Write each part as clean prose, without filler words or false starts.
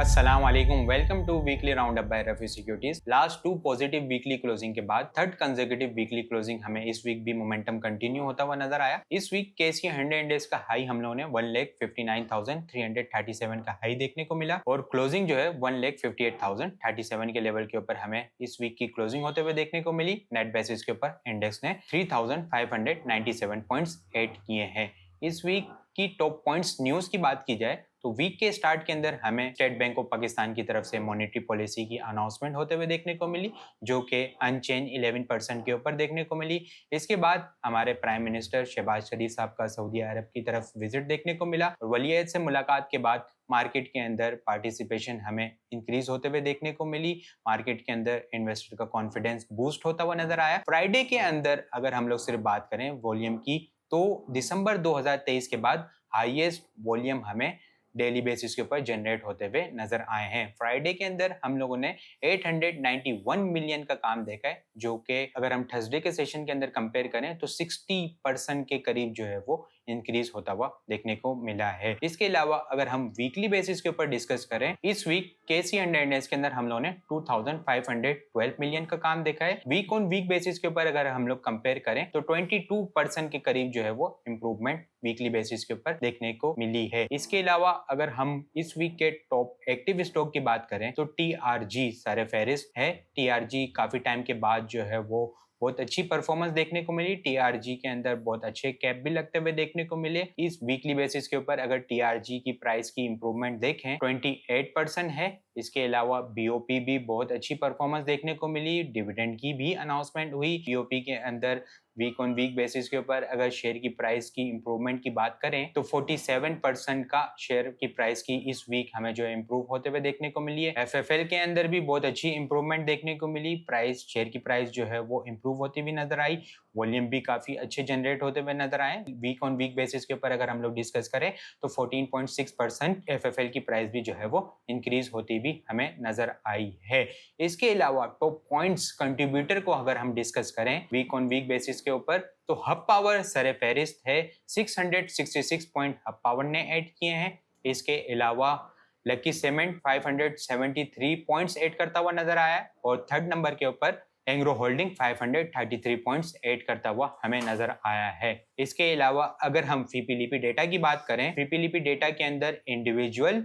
अस्सलाम वालेकुम, welcome to weekly round up by Rafi securities. Last two positive weekly closing के बाद थर्ड कंसेक्यूटिव वीकली क्लोजिंग हमें इस वीक भी मोमेंटम कंटिन्यू होता हुआ नजर आया। इस वीक केसी 100 इंडेक्स का हाई हम लोगों ने 1,59,337 का हाई देखने को मिला और क्लोजिंग जो है 1,58,037 के लेवल के ऊपर हमें इस वीक की क्लोजिंग होते हुए देखने को मिली। नेट बेसिस के ऊपर इंडेक्स ने 3,597 पॉइंट्स ऐड किए हैं। इस वीक की टॉप पॉइंट्स न्यूज की बात की जाए तो वीक के स्टार्ट के अंदर हमें स्टेट बैंक ऑफ पाकिस्तान की तरफ से मॉनेटरी पॉलिसी की अनाउंसमेंट होते हुए देखने को मिली, जो कि अनचेंज 11% के ऊपर देखने को मिली। इसके बाद हमारे प्राइम मिनिस्टर शहबाज शरीफ साहब का सऊदी अरब की तरफ विजिट देखने को मिला और वली अहद से मुलाकात के बाद मार्केट के अंदर पार्टिसिपेशन हमें इंक्रीज होते हुए देखने को मिली। मार्केट के अंदर इन्वेस्टर का कॉन्फिडेंस बूस्ट होता हुआ नजर आया। फ्राइडे के अंदर अगर हम लोग सिर्फ बात करें वॉल्यूम की तो दिसंबर 2023 के बाद हाईएस्ट वॉल्यूम हमें डेली बेसिस के ऊपर जनरेट होते हुए नजर आए हैं। फ्राइडे के अंदर हम लोगों ने 891 मिलियन का काम देखा है, जो कि अगर हम थर्सडे के सेशन के अंदर कंपेयर करें तो 60% के करीब जो है वो इंक्रीज होता हुआ देखने को मिला है। इसके अलावा अगर हम वीकली बेसिस के ऊपर डिस्कस करें, इस वीक केसी इंडेक्स के अंदर हम लोगों ने 2512 मिलियन का काम देखा है। वीक ऑन वीक बेसिस के ऊपर अगर हम लोग कंपेयर करें तो 22% के करीब जो है वो इंप्रूवमेंट वीकली बेसिस के ऊपर देखने को मिली है। इसके अलावा अगर हम इस वीक के टॉप एक्टिव स्टॉक की बात करें तो टीआरजी सर फहरिस्त है। टीआरजी काफी टाइम के बाद जो है वो बहुत अच्छी परफॉर्मेंस देखने को मिली। टीआरजी के अंदर बहुत अच्छे कैप भी लगते हुए देखने को मिले। इस वीकली बेसिस के ऊपर अगर टीआरजी की प्राइस की इंप्रूवमेंट देखें 28% है। इसके अलावा बीओपी भी बहुत अच्छी परफॉर्मेंस देखने को मिली। डिविडेंड की भी अनाउंसमेंट हुई। बीओपी के अंदर वीक ऑन वीक बेसिस के ऊपर अगर शेयर की प्राइस की इंप्रूवमेंट की बात करें तो 47% का शेयर की प्राइस की इस वीक हमें जो इंप्रूव होते हुए देखने को मिली है। एफएफएल के अंदर भी बहुत अच्छी इंप्रूवमेंट देखने को मिली। प्राइस शेयर की प्राइस जो है वो इंप्रूव होती हुई नजर आई। वॉल्यूम भी काफी अच्छे जनरेट होते हुए नजर आए। वीक ऑन वीक बेसिस के ऊपर अगर हम लोग डिस्कस करें तो 14.6% एफएफएल की प्राइस भी जो है वो इंक्रीज होती भी हमें नजर आई है। इसके अलावा टॉप पॉइंट्स कंट्रीब्यूटर को अगर हम डिस्कस करें वीक ऑन वीक बेसिस के ऊपर तो हब पावर सर फहरिस्त है। 666 पॉइंट हब पावर ने ऐड किए हैं। इसके अलावा लकी सीमेंट 573 पॉइंट्स ऐड करता हुआ नजर आया और थर्ड नंबर के ऊपर एंग्रो होल्डिंग 533 पॉइंट्स ऐड करता हुआ हमें नजर आया है। इसके अलावा अगर हम फीपीलीपी डेटा की बात करें, फीपीलीपी डेटा के अंदर इंडिविजुअल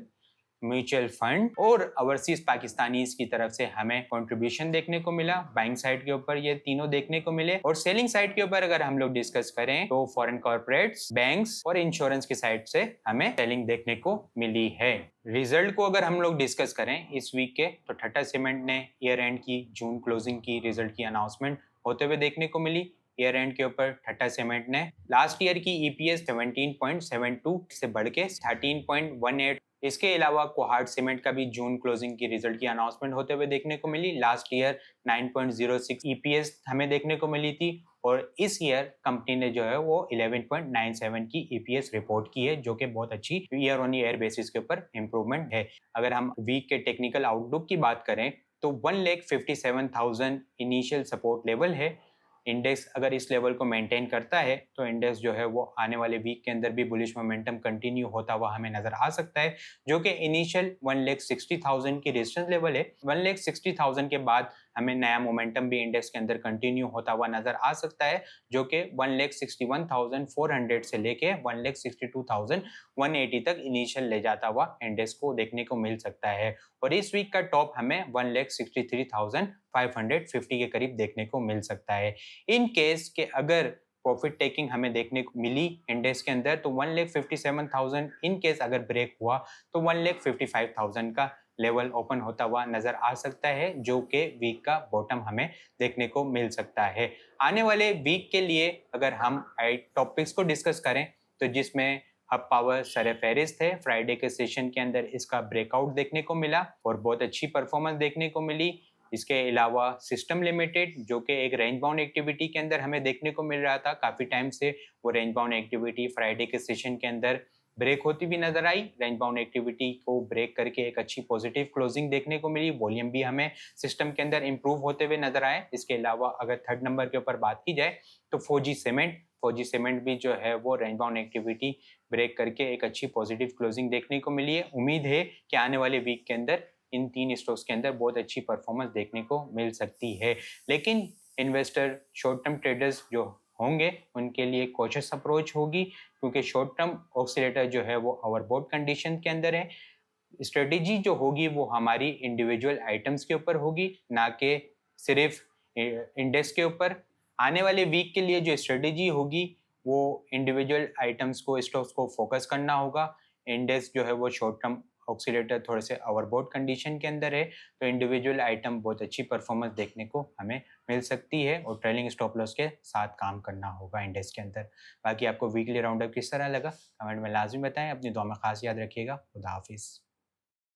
म्यूचुअल फंड और ओवरसीज पाकिस्तानीज की तरफ से हमें कंट्रीब्यूशन देखने को मिला। बाइंग साइड के ऊपर ये तीनों देखने को मिले और सेलिंग साइड के ऊपर अगर हम लोग डिस्कस करें तो फॉरेन कॉर्पोरेट्स, बैंक्स और इंश्योरेंस की साइड से हमें सेलिंग देखने को मिली है। रिजल्ट को अगर हम लोग डिस्कस करें इस वीक के तो टाटा सीमेंट ने ईयर एंड की जून क्लोजिंग की रिजल्ट की अनाउंसमेंट होते हुए देखने को मिली। ईयर एंड के ऊपर टाटा सीमेंट ने लास्ट ईयर की ईपीएस 17.72 से बढ़ के 13.18। इसके अलावा कोहार्ट सीमेंट का भी जून क्लोजिंग की रिजल्ट की अनाउंसमेंट होते हुए देखने को मिली। लास्ट ईयर 9.06 ईपीएस हमें देखने को मिली थी और इस ईयर कंपनी ने जो है वो 11.97 की ईपीएस रिपोर्ट की है, जो कि बहुत अच्छी ईयर ऑन ईयर बेसिस के ऊपर इंप्रूवमेंट है। अगर हम वीक के टेक्निकल आउटलुक की बात करें तो 1,57,000 इनिशियल सपोर्ट लेवल है। इंडेक्स अगर इस लेवल को मेंटेन करता है तो इंडेक्स जो है वो आने वाले वीक के अंदर भी बुलिश मोमेंटम कंटिन्यू होता हुआ हमें नजर आ सकता है, जो कि इनिशियल 1,60,000 की रेजिस्टेंस लेवल है। 1,60,000 के बाद हमें नया मोमेंटम भी इंडेक्स के अंदर कंटिन्यू होता हुआ नजर आ सकता है, जो कि 1,61,400 से लेके 1,62,180 तक इनिशियल ले जाता हुआ इंडेक्स को देखने को मिल सकता है। और इस वीक का टॉप हमें 1,63,550 के करीब देखने को मिल सकता है। इन केस के अगर प्रॉफिट टेकिंग हमें देखने को मिली इंडेक्स के अंदर तो 1,57,000 इन केस अगर ब्रेक हुआ तो 1,55,000 का लेवल ओपन होता हुआ नजर आ सकता है, जो कि वीक का बॉटम हमें देखने को मिल सकता है। आने वाले वीक के लिए अगर हम टॉपिक्स को डिस्कस करें तो जिसमें हब पावर सर फहरिस्त है। फ्राइडे के सेशन के अंदर इसका ब्रेकआउट देखने को मिला और बहुत अच्छी परफॉर्मेंस देखने को मिली। इसके अलावा सिस्टम लिमिटेड जो कि एक रेंज बाउंड एक्टिविटी के अंदर हमें देखने को मिल रहा था काफी टाइम से, वो रेंज बाउंड एक्टिविटी फ्राइडे के सेशन के अंदर ब्रेक होती भी नजर आई। रेंज बाउंड एक्टिविटी को ब्रेक करके एक अच्छी पॉजिटिव क्लोजिंग देखने को मिली। वॉल्यूम भी हमें सिस्टम के अंदर इंप्रूव होते हुए नजर आए। इसके अलावा अगर थर्ड नंबर के ऊपर बात की जाए तो फौजी सीमेंट फौजी सीमेंट भी जो है वो रेंज बाउंड एक्टिविटी ब्रेक करके एक अच्छी पॉजिटिव क्लोजिंग देखने को मिली है। उम्मीद है कि आने वाले वीक के अंदर इन 3 स्टॉक्स के अंदर बहुत अच्छी परफॉर्मेंस देखने को मिल सकती है। लेकिन इन्वेस्टर, शॉर्ट टर्म ट्रेडर्स जो होंगे उनके लिए कॉशियस अप्रोच होगी, क्योंकि शॉर्ट टर्म ऑक्सीलेटर जो है वो ओवरबॉट कंडीशन के अंदर है। स्ट्रेटेजी जो होगी वो हमारी इंडिविजुअल आइटम्स के ऊपर होगी, ना कि सिर्फ इंडेक्स के ऊपर। आने वाले वीक के लिए जो स्ट्रेटेजी होगी वो इंडिविजुअल आइटम्स को, स्टॉक्स को फोकस करना होगा। इंडेक्स जो है वो शॉर्ट टर्म ऑक्सीलेटर थोड़े से ओवरबॉट कंडीशन के अंदर है, तो इंडिविजुअल आइटम बहुत अच्छी परफॉर्मेंस देखने को हमें मिल सकती है और ट्रेलिंग स्टॉप लॉस के साथ काम करना होगा इंडेक्स के अंदर। बाकी आपको वीकली राउंडअप किस तरह लगा कमेंट में लाजमी बताएं। अपनी दुआ में खास याद रखिएगा। खुदा हाफिज़।